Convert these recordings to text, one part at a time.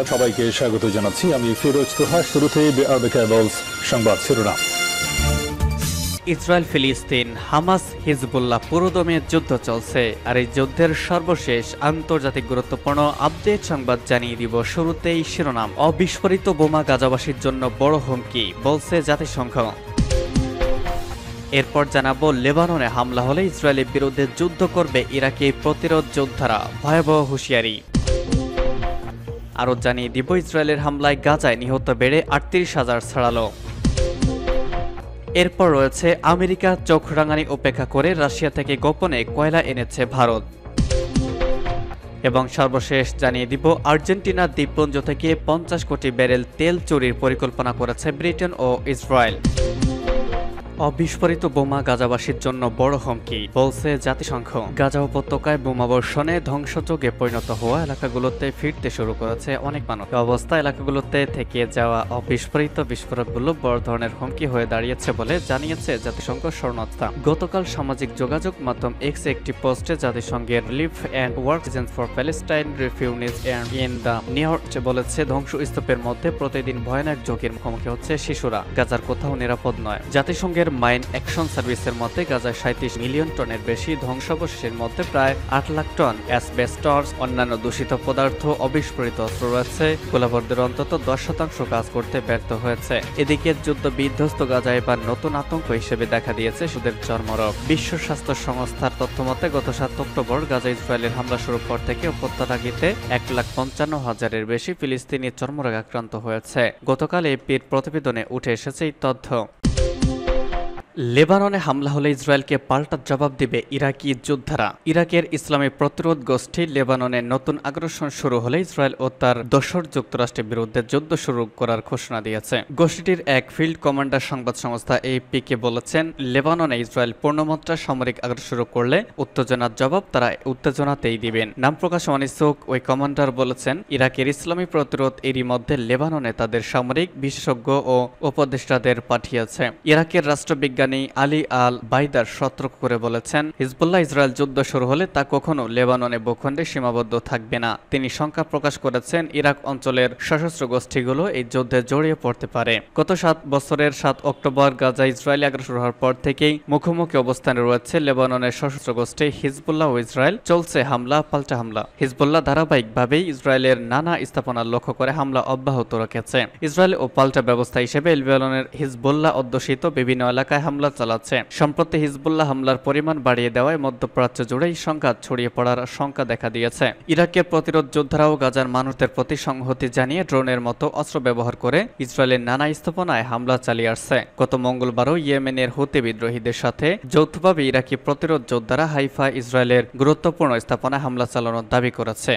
সংবাদ সবাইকে স্বাগত জানাচ্ছি। আমি ফিরোজ তোহা। শুরুতেই সংবাদ শিরোনাম। ইসরায়েল ফিলিস্তিন হামাস হিজবুল্লাহ পুরোদমে যুদ্ধ চলছে, আর এই যুদ্ধের সর্বশেষ আন্তর্জাতিক গুরুত্বপূর্ণ আপডেট সংবাদ জানিয়ে দিব। শুরুতেই শিরোনাম। অবিস্ফোরিত বোমা গাজাবাসীর জন্য বড় হুমকি, বলছে জাতিসংঘ। এরপর জানাবো, লেবাননে হামলা হলে ইসরায়েলের বিরুদ্ধে যুদ্ধ করবে ইরাকি প্রতিরোধ যোদ্ধারা, ভয়াবহ হুঁশিয়ারি। আরও জানিয়ে দিব, ইসরায়েলের হামলায় গাজায় নিহত বেড়ে ৩৮,০০০ ছাড়ালো। এরপর রয়েছে, আমেরিকা চোখ রাঙানি উপেক্ষা করে রাশিয়া থেকে গোপনে কয়লা এনেছে ভারত। এবং সর্বশেষ জানিয়ে দিব, আর্জেন্টিনার দ্বীপপুঞ্জ থেকে ৫০ কোটি ব্যারেল তেল চুরির পরিকল্পনা করেছে ব্রিটেন ও ইসরায়েল। অবিস্ফোরিত বোমা গাজাবাসীর জন্য বড় হুমকি, বলছে জাতিসংঘ। গাজা উপত্যকায় বোমাবর্ষণে ধ্বংসযজ্ঞে পরিণত হওয়া এলাকাগুলোতে ফিরতে শুরু করেছে অনেক মানুষ। অবস্থা এলাকাগুলোতে থেকে যাওয়া অবিস্ফোরিত বিস্ফোরকগুলো বড় ধরনের হুমকি হয়ে দাঁড়িয়েছে বলে জানিয়েছে জাতিসংঘ শরণার্থী। গতকাল সামাজিক যোগাযোগ মাধ্যম এক্সে একটি পোস্টে জাতিসংঘের relief and work agency for Palestine refugees in the New York বলেছে, ধ্বংসস্তূপের মধ্যে প্রতিদিন ভয়ানক ঝুঁকির মুখোমুখি হচ্ছে শিশুরা। গাজার কোথাও নিরাপদ নয়। জাতিসংঘের মাইন অ্যাকশন সার্ভিসের মতে, গাজায় ৩৭ মিলিয়ন টনের বেশি ধ্বংসাবশেষের মধ্যে প্রায় ৮ লাখ টন অ্যাসবেস্টস, অন্যান্য দূষিত পদার্থ, অবিস্ফোরিত অস্ত্র রয়েছে। গোলাবর্দের অন্তত ১০% কাজ করতে ব্যর্থ হয়েছে। এদিকে যুদ্ধ বিধ্বস্ত গাজায় এবার নতুন আতঙ্ক হিসেবে দেখা দিয়েছে সুদের চর্মরোগ। বিশ্ব স্বাস্থ্য সংস্থার তথ্যমতে গত ৭ অক্টোবর গাজা ইসরায়েলের হামলা শুরুর পর থেকে উপত্যকাটিতে ১,৫৫,০০০-এর বেশি ফিলিস্তিনি চর্মরোগে আক্রান্ত হয়েছে। গতকাল এপির প্রতিবেদনে উঠে এসেছে এই তথ্য। লেবাননে হামলা হলে ইসরায়েলকে পাল্টা জবাব দিবে ইরাকি যোদ্ধারা। ইরাকের ইসলামী প্রতিরোধ গোষ্ঠী লেবাননে নতুন আগ্রাসন শুরু হলে ইসরায়েল ও তার দোসর যুক্তরাষ্ট্রের বিরুদ্ধে যুদ্ধ শুরু করার ঘোষণা দিয়েছে। গোষ্ঠীটির এক ফিল্ড কমান্ডার সংবাদ সংস্থা এপিকে বলেছেন, লেবাননে ইসরায়েল পূর্ণমাত্রা সামরিক আগ্রাসন শুরু করলে উত্তেজনার জবাব তারা উত্তেজনাতেই দিবেন। নাম প্রকাশে অনিচ্ছুক ওই কমান্ডার বলেছেন, ইরাকের ইসলামী প্রতিরোধ এরই মধ্যে লেবাননে তাদের সামরিক বিশেষজ্ঞ ও উপদেষ্টাদের পাঠিয়েছে। ইরাকের রাষ্ট্রবিজ্ঞানী আলী আল বাইদার সতর্ক করে বলেছেন, হিজবুল্লাহ ইসরায়েল যুদ্ধ শুরু হলে তা কখনো লেবাননে ভূখণ্ডে সীমাবদ্ধ থাকবে না। তিনি শঙ্কা প্রকাশ করেছেন, ইরাক অঞ্চলের সশস্ত্র গোষ্ঠীগুলো এই যুদ্ধে জড়িয়ে পড়তে পারে। গত ৭ বছরের ৭ অক্টোবর গাজা ইসরায়েলি আগ্রাসন শুরু হওয়ার পর থেকেই মুখোমুখি অবস্থানে রয়েছে লেবাননের সশস্ত্র গোষ্ঠী হিজবুল্লাহ ও ইসরায়েল। চলছে হামলা পাল্টা হামলা। হিজবুল্লাহ ধারাবাহিকভাবেই ইসরায়েলের নানা স্থাপনা লক্ষ্য করে হামলা অব্যাহত রেখেছে। ইসরায়েল ও পাল্টা ব্যবস্থা হিসেবে লেবাননের হিজবুল্লাহ অধ্যুষিত বিভিন্ন এলাকায় হামলা চালাচ্ছে। সম্প্রতি হিজবুল্লাহ হামলার পরিমাণ বাড়িয়ে দেওয়ায় মধ্যপ্রাচ্য জুড়েই সংঘাত ছড়িয়ে পড়ার শঙ্কা দেখা দিয়েছে। ইরাকের প্রতিরোধ যোদ্ধারাও গাজার মানুষদের প্রতি সংহতি জানিয়ে ড্রোনের মতো অস্ত্র ব্যবহার করে ইসরায়েলের নানা স্থাপনায় হামলা চালিয়ে আসছে। গত মঙ্গলবারও ইয়েমেনের হুতি বিদ্রোহীদের সাথে যৌথভাবে ইরাকি প্রতিরোধ যোদ্ধারা হাইফা ইসরায়েলের গুরুত্বপূর্ণ স্থাপনায় হামলা চালানোর দাবি করেছে।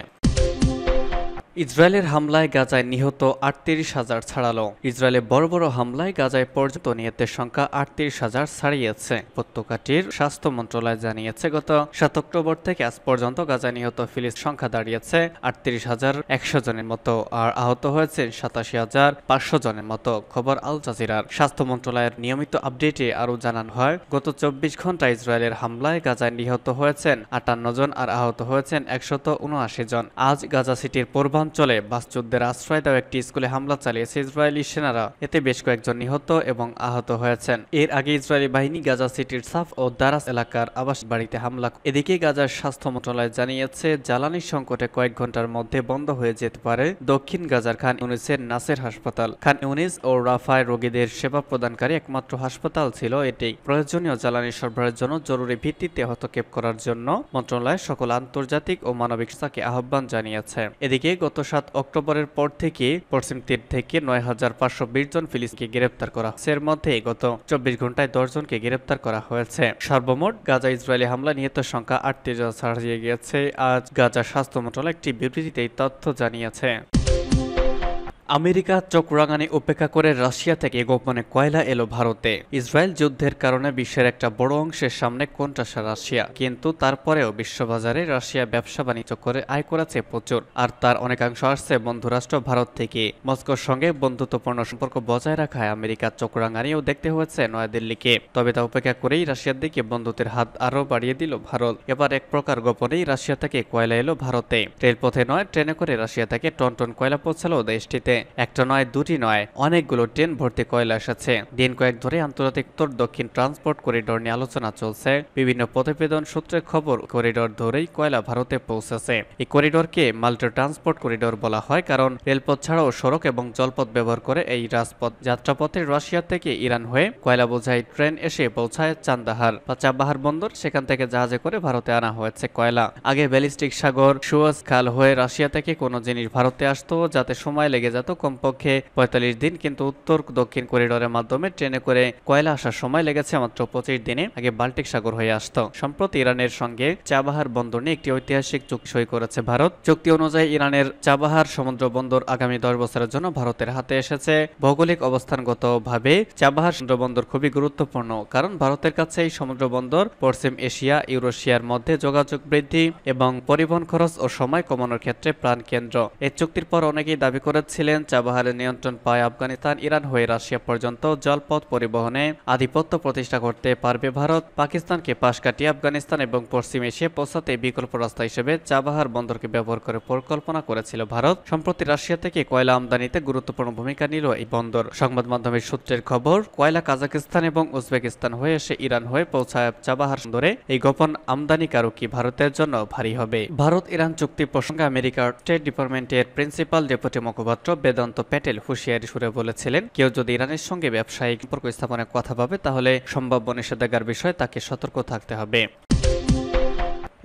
ইসরায়েলের হামলায় গাজায় নিহত ৩৮,০০০ ছাড়ালো। ইসরায়েলের বড় বড় হামলায় গাজায় পর্যন্ত নিহতের সংখ্যা ৩৮,০০০ ছাড়িয়েছে। উপত্যকাটির স্বাস্থ্য মন্ত্রণালয় জানিয়েছে, গত ৭ অক্টোবর থেকে আজ পর্যন্ত গাজায় নিহত ফিলিস্তিনির সংখ্যা দাঁড়িয়েছে ৩৮,১০০ জনের মতো, আর আহত হয়েছে ৮৭,৫০০ জনের মতো। খবর আল জাজিরার। স্বাস্থ্য মন্ত্রণালয়ের নিয়মিত আপডেটে আরও জানানো হয়, গত ২৪ ঘন্টায় ইসরায়েলের হামলায় গাজায় নিহত হয়েছেন ৫৮ জন আর আহত হয়েছেন ১৭৯ জন। আজ গাজা সিটির পূর্বাঞ্চলে বাসযুদ্ধের আশ্রয় দেওয়া একটি স্কুলে হামলা চালিয়েছে ইসরায়েলি সেনারা। এতে বেশ কয়েকজন নিহত এবং আহত হয়েছেন। এর আগে ইসরায়েলি বাহিনী গাজা সিটির সাফ ও দারাস এলাকার আবাস বাড়িতে হামলা। এদিকে গাজার স্বাস্থ্য মন্ত্রণালয় জানিয়েছে, জ্বালানির সংকটে কয়েক ঘন্টার মধ্যে বন্ধ হয়ে যেতে পারে দক্ষিণ গাজার খান ইউনিসের নাসের হাসপাতাল। খান ইউনিস ও রাফায় রোগীদের সেবা প্রদানকারী একমাত্র হাসপাতাল ছিল এটি। প্রয়োজনীয় জ্বালানি সরবরাহের জন্য জরুরি ভিত্তিতে হস্তক্ষেপ করার জন্য মন্ত্রণালয় সকল আন্তর্জাতিক ও মানবিক সংস্থাকে আহ্বান জানিয়েছে। এদিকে গত ৭ অক্টোবরের পর থেকে পশ্চিম তীর থেকে ৯,৫২০ জন ফিলিস্তিনিকে গ্রেপ্তার করা হয়েছে। এর মধ্যে গত ২৪ ঘন্টায় ১০ জনকে গ্রেপ্তার করা হয়েছে। সর্বমোট গাজা ইসরায়েলি হামলা নিহতের সংখ্যা ৩৮,০০০ ছাড়িয়ে গিয়েছে। আজ গাজা স্বাস্থ্য মন্ত্রণালয় একটি বিবৃতিতে এই তথ্য জানিয়েছে। আমেরিকা চোখ রাঙানি উপেক্ষা করে রাশিয়া থেকে গোপনে কয়লা এলো ভারতে। ইসরায়েল যুদ্ধের কারণে বিশ্বের একটা বড় অংশের সামনে কোণঠাসা রাশিয়া, কিন্তু তারপরেও বিশ্ববাজারে রাশিয়া ব্যবসা বাণিজ্য করে আয় করেছে প্রচুর। আর তার অনেকাংশ আসছে বন্ধুরাষ্ট্র ভারত থেকে। মস্কোর সঙ্গে বন্ধুত্বপূর্ণ সম্পর্ক বজায় রাখায় আমেরিকার চোখ রাঙানিও দেখতে হয়েছে নয়াদিল্লিকে। তবে তা উপেক্ষা করেই রাশিয়ার দিকে বন্ধুত্বের হাত আরও বাড়িয়ে দিল ভারত। এবার এক প্রকার গোপনেই রাশিয়া থেকে কয়লা এলো ভারতে। রেলপথে নয়, ট্রেনে করে রাশিয়া থেকে টন কয়লা পৌঁছালো দেশটিতে। একটা নয়, দুটি নয়, অনেকগুলো ট্রেন ভর্তি কয়লা এসেছে। দিন কয়েক ধরে আন্তর্জাতিক উত্তর দক্ষিণ ট্রান্সপোর্ট করিডোর নিয়ে আলোচনা চলছে। বিভিন্ন প্রতিবেদন সূত্রে খবর, করিডোর ধরেই কয়লা ভারতে পৌঁছেছে। এই করিডোরকে মাল্টি ট্রান্সপোর্ট করিডোর বলা হয়, কারণ রেলপথ ছাড়াও সড়ক এবং জলপথ ব্যবহার করে এই রাজপথ যাত্রাপথে রাশিয়া থেকে ইরান হয়ে কয়লা বোঝাই ট্রেন এসে পৌঁছায় চান্দাহার বা চাবাহার বন্দর। সেখান থেকে জাহাজে করে ভারতে আনা হয়েছে কয়লা। আগে ব্যালিস্টিক সাগর, সুয়েজ খাল হয়ে রাশিয়া থেকে কোনো জিনিস ভারতে আসতো, যাতে সময় লেগে যেত কমপক্ষে ৪৫ দিন, কিন্তু উত্তর দক্ষিণ করিডোরের মাধ্যমে ট্রেনে করে কয়লা আসার সময় লেগেছে মাত্র ২৫ দিনে। আগে বাল্টিক সাগর হয়ে আসতো। সম্প্রতি ইরানের সঙ্গে চাবাহার বন্দর নিয়ে একটি ঐতিহাসিক চুক্তি সই করেছে ভারত। চুক্তি অনুযায়ী ইরানের চাবাহার সমুদ্র বন্দর আগামী ১০ বছরের জন্য ভারতের হাতে এসেছে। ভৌগোলিক অবস্থানগতভাবে চাবাহার সমুদ্র বন্দর খুবই গুরুত্বপূর্ণ, কারণ ভারতের কাছে এই সমুদ্র বন্দর পশ্চিম এশিয়া ইউরেশিয়ার মধ্যে যোগাযোগ বৃদ্ধি এবং পরিবহন খরচ ও সময় কমানোর ক্ষেত্রে প্রাণকেন্দ্র। এই চুক্তির পর অনেকেই দাবি করেছিলেন চাবাহারের নিয়ন্ত্রণ পায় আফগানিস্তান, ইরান হয়ে রাশিয়া পর্যন্ত জলপথ পরিবহনে আধিপত্য প্রতিষ্ঠা করতে পারবে ভারত। পাকিস্তানকে পাশ কাটিয়ে আফগানিস্তান এবং পশ্চিম এশিয়া পৌঁছাতে বিকল্প রাস্তা হিসেবে চাবাহার বন্দরকে ব্যবহার করে পরিকল্পনা করেছিল ভারত। সম্প্রতি রাশিয়া থেকে কয়লা আমদানিতে গুরুত্বপূর্ণ ভূমিকা নিল এই বন্দর। সংবাদ মাধ্যমের সূত্রের খবর, কয়লা কাজাকিস্তান এবং উজবেকিস্তান হয়ে এসে ইরান হয়ে পৌঁছায় চাবাহার বন্দরে। এই গোপন আমদানি কারকি ভারতের জন্য ভারী হবে। ভারত ইরান চুক্তি প্রসঙ্গে আমেরিকার স্টেট ডিপার্টমেন্টের প্রিন্সিপাল ডেপুটি মুখপাত্র বেদান্ত প্যাটেল হুঁশিয়ারি সুরে বলেছিলেন, কেউ যদি ইরানের সঙ্গে ব্যবসায়িক সম্পর্ক স্থাপনের কথা ভাবে তাহলে সম্ভাব্য নিষেধাজ্ঞার বিষয়ে তাকে সতর্ক থাকতে হবে।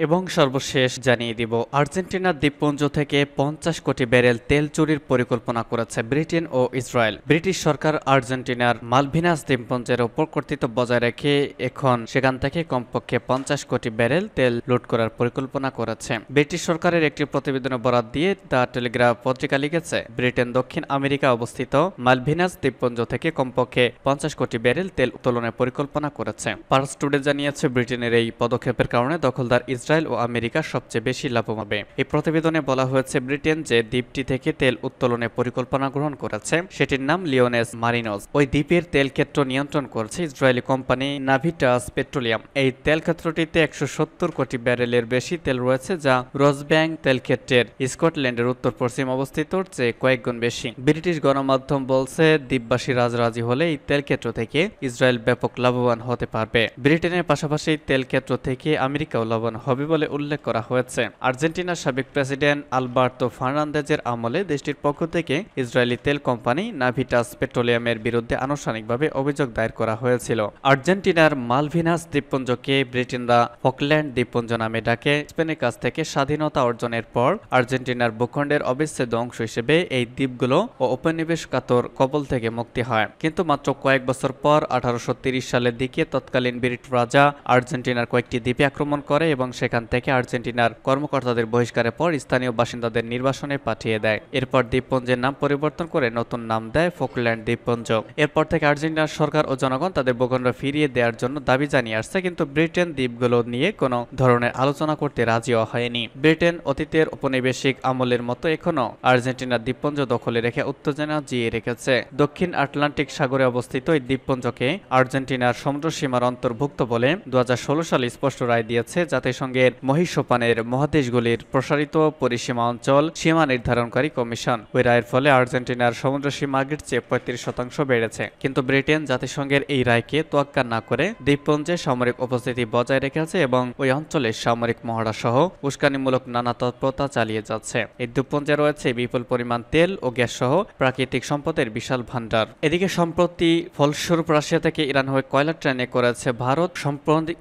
এবং সর্বশেষ জানিয়ে দিব, আর্জেন্টিনার দ্বীপপুঞ্জ থেকে ৫০ কোটি ব্যারেল তেল চুরির পরিকল্পনা করেছে ব্রিটেন ও ইসরায়েল। ব্রিটিশ সরকার আর্জেন্টিনার মালভিনাস দ্বীপপুঞ্জের ওপর কর্তৃত্ব বজায় রেখে এখন সেখান থেকে কমপক্ষে ৫০ কোটি ব্যারেল তেল লুট করার পরিকল্পনা করেছে। ব্রিটিশ সরকারের একটি প্রতিবেদনে বরাত দিয়ে দ্য টেলিগ্রাফ পত্রিকা লিখেছে, ব্রিটেন দক্ষিণ আমেরিকা অবস্থিত মালভিনাস দ্বীপপুঞ্জ থেকে কমপক্ষে ৫০ কোটি ব্যারেল তেল উত্তোলনের পরিকল্পনা করেছে। পার্স টুডে জানিয়েছে, ব্রিটেনের এই পদক্ষেপের কারণে দখলদার ইসরায়েল ও আমেরিকা সবচেয়ে বেশি লাভবান হবে। এই প্রতিবেদনে বলা হয়েছে, ব্রিটেন যে দ্বীপটি থেকে তেল উত্তোলনের পরিকল্পনা গ্রহণ করেছে সেটির নাম লিওনেস মারিনোস। ওই দ্বীপের তেল ক্ষেত্র নিয়ন্ত্রণ করছে ইসরায়েলি কোম্পানি নাভিটাস পেট্রোলিয়াম। এই তেল ক্ষেত্রটিতে ১৭০ কোটি ব্যারেলের বেশি তেল রয়েছে, যা রোজব্যাংক তেল ক্ষেত্রের স্কটল্যান্ডের উত্তর পশ্চিম অবস্থিত চেয়ে কয়েক গুণ বেশি। ব্রিটিশ গণমাধ্যম বলছে, দ্বীপবাসী রাজি হলে এই তেল ক্ষেত্র থেকে ইসরায়েল ব্যাপক লাভবান হতে পারবে। ব্রিটেনের পাশাপাশি তেল ক্ষেত্র থেকে আমেরিকাও লাভবান হবে বলে উল্লেখ করা হয়েছে। আর্জেন্টিনার সাবেক প্রেসিডেন্ট আলবার্তো ফার্নান্দেজের আমলে দেশটির পক্ষ থেকে ইসরায়েলি তেল কোম্পানি নাভিটাস পেট্রোলিয়ামের বিরুদ্ধে আনুষ্ঠানিকভাবে অভিযোগ দায়ের করা হয়েছিল। আর্জেন্টিনার মালভিনাস দ্বীপপুঞ্জকে ব্রিটেনরা ফকল্যান্ড দ্বীপপুঞ্জ নামে ডাকে। স্পেনের কাছ থেকে স্বাধীনতা অর্জনের পর আর্জেন্টিনার ভূখণ্ডের অবিচ্ছেদ্য অংশ হিসেবে এই দ্বীপগুলো ও উপনিবেশকাতর কবল থেকে মুক্তি হয়। কিন্তু মাত্র কয়েক বছর পর ১৮৩০ সালের দিকে তৎকালীন ব্রিটিশ রাজা আর্জেন্টিনার কয়েকটি দ্বীপে আক্রমণ করে এবং সেখান থেকে আর্জেন্টিনার কর্মকর্তাদের বহিষ্কারের পর স্থানীয় বাসিন্দাদের নির্বাসনে পাঠিয়ে দেয়। এরপর দ্বীপপুঞ্জের নাম পরিবর্তন করে নতুন নাম দেয় ফকল্যান্ড দ্বীপপুঞ্জ। এরপর থেকে আর্জেন্টিনার সরকার ও জনগণ তাদের ভূখণ্ড ফিরিয়ে দেওয়ার জন্য দাবি জানিয়ে আসছে, কিন্তু ব্রিটেন দ্বীপগুলো নিয়ে কোনো ধরনের আলোচনা করতে রাজিও হয়নি। ব্রিটেন অতীতের ঔপনিবেশিক আমলের মতো এখনো আর্জেন্টিনার দ্বীপপুঞ্জ দখলে রেখে উত্তেজনা জিয়ে রেখেছে। দক্ষিণ আটলান্টিক সাগরে অবস্থিত এই দ্বীপপুঞ্জকে আর্জেন্টিনার সমুদ্র সীমার অন্তর্ভুক্ত বলে ২০১৬ সালে স্পষ্ট রায় দিয়েছে জাতিসংঘের মহীসোপানের মহাদেশগুলির প্রসারিত পরিসীমা অঞ্চল সীমা নির্ধারণকারী কমিশন। ওই রায়ের ফলে আর্জেন্টিনার সমুদ্র সীমা আগের চেয়ে ৩৫% বেড়েছে। কিন্তু ব্রিটেন জাতিসংঘের এই রায়কে তোয়াক্কা না করে দ্বীপপুঞ্জে সামরিক উপস্থিতি বজায় রেখেছে এবং ওই অঞ্চলে সামরিক মহড়া সহ উস্কানিমূলক নানা তৎপরতা চালিয়ে যাচ্ছে। এই দ্বীপপুঞ্জে রয়েছে বিপুল পরিমাণ তেল ও গ্যাস সহ প্রাকৃতিক সম্পদের বিশাল ভান্ডার। এদিকে সম্প্রতি ফলস্বরূপ রাশিয়া থেকে ইরান হয়ে কয়লা ট্রেনে করেছে ভারত।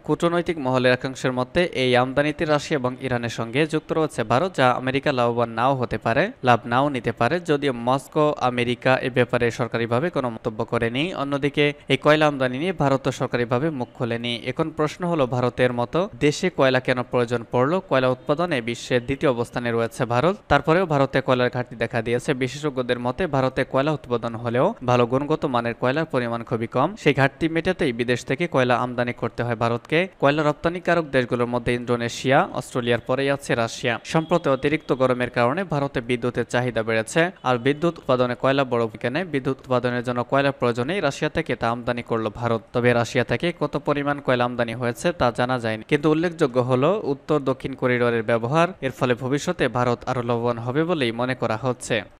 কূটনৈতিক মহলের একাংশের মতে এই আমদানিতে রাশিয়া এবং ইরানের সঙ্গে যুক্ত রয়েছে ভারত, যা আমেরিকা লাভবান নাও হতে পারে, লাভ নাও নিতে পারে, যদিও মস্কো আমেরিকা এ ব্যাপারে সরকারিভাবে কোনো মন্তব্য করেনি। অন্যদিকে এই কয়লা আমদানি নিয়ে ভারতও সরকারিভাবে মুখ খোলেনি। এখন প্রশ্ন হলো, ভারতের মতো দেশে কয়লা কেন প্রয়োজন পড়লো? কয়লা উৎপাদনে বিশ্বের দ্বিতীয় অবস্থানে রয়েছে ভারত, তারপরেও ভারতে কয়লার ঘাটতি দেখা দিয়েছে। বিশেষজ্ঞদের মতে ভারতে কয়লা উৎপাদন হলেও ভালো গুণগত মানের কয়লার পরিমাণ খুবই কম। সেই ঘাটতি মেটাতেই বিদেশ থেকে কয়লা আমদানি করতে হয় ভারতকে। কয়লা রপ্তানিকারক দেশগুলোর মধ্যে ইন্দোনেশিয়া, অস্ট্রেলিয়ার পরেই আছে রাশিয়া। সম্প্রতি অতিরিক্ত গরমের কারণে ভারতে বিদ্যুতের চাহিদা বেড়েছে, আর বিদ্যুৎ উৎপাদনে কয়লা বড় ভূমিকা নেয়। বিদ্যুৎ উৎপাদনের জন্য কয়লার প্রয়োজনেই রাশিয়া থেকে তা আমদানি করলো ভারত। তবে রাশিয়া থেকে কত পরিমাণ কয়লা আমদানি হয়েছে তা জানা যায়নি, কিন্তু উল্লেখযোগ্য হলো উত্তর দক্ষিণ করিডোরের ব্যবহার। এর ফলে ভবিষ্যতে ভারত আরও লাভবান হবে বলেই মনে করা হচ্ছে।